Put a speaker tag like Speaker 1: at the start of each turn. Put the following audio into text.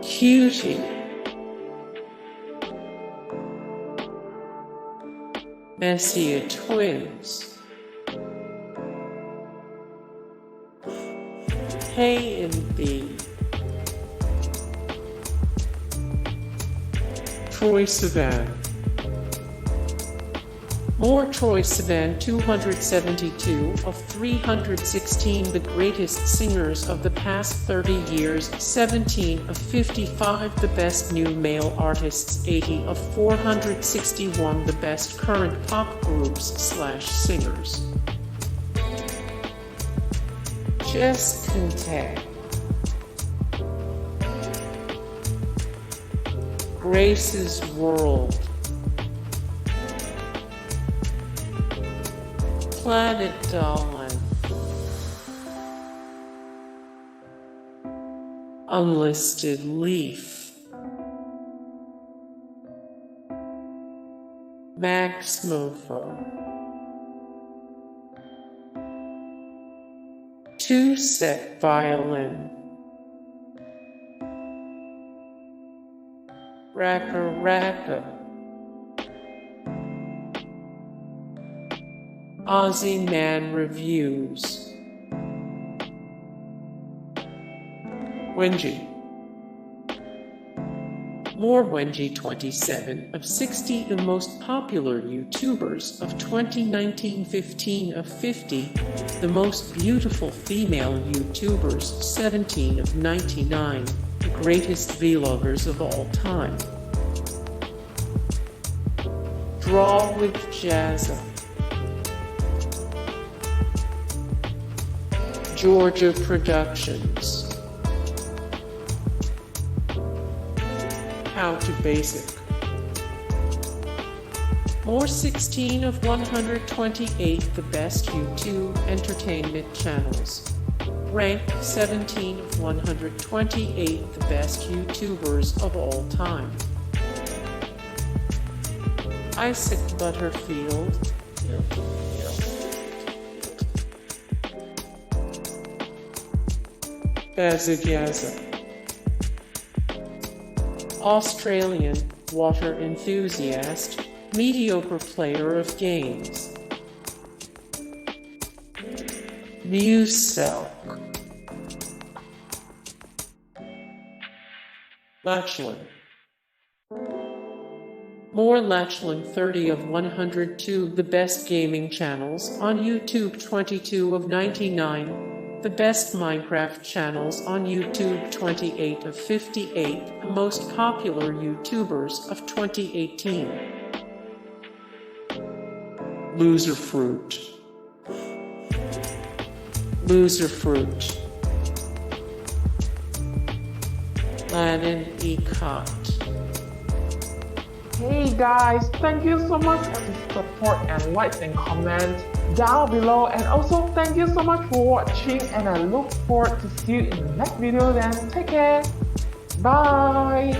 Speaker 1: Kyutie, Mescia Twins, HeyImBee, Troye Sivan. More Troye Sivan 272 of 316 the greatest singers of the past 30 years 17 of 55 the best new male artists 80 of 461 the best current pop groups/singers. Jess Conte, Grace's World, Planet Dolan, UnlistedLeaf, Maxmoefoe, TwoSet Violin, RackaRacka, Ozzy Man Reviews, Wengie. More Wengie 27 of 60 the most popular YouTubers of 2019 15 of 50 the most beautiful female YouTubers 17 of 99 the greatest vloggers of all time. Draw with Jazza, Georgia Productions, HowToBasic. More 16 of 128 the best YouTube entertainment channels. Ranked 17 of 128 the best YouTubers of all time. Isaac Butterfield, Bazza Gazza, Australian water enthusiast, mediocre player of games. Muselk, Lachlan. More Lachlan 30 of 102 the best gaming channels on YouTube 22 of 99 the best Minecraft channels on YouTube 28 of 58 the most popular YouTubers of 2018. Loserfruit, Lannan Eacott.
Speaker 2: Hey guys, thank you so much for the support and likes and comments down below, and also thank you so much for watching, and I look forward to see you in the next video. Then take care, bye.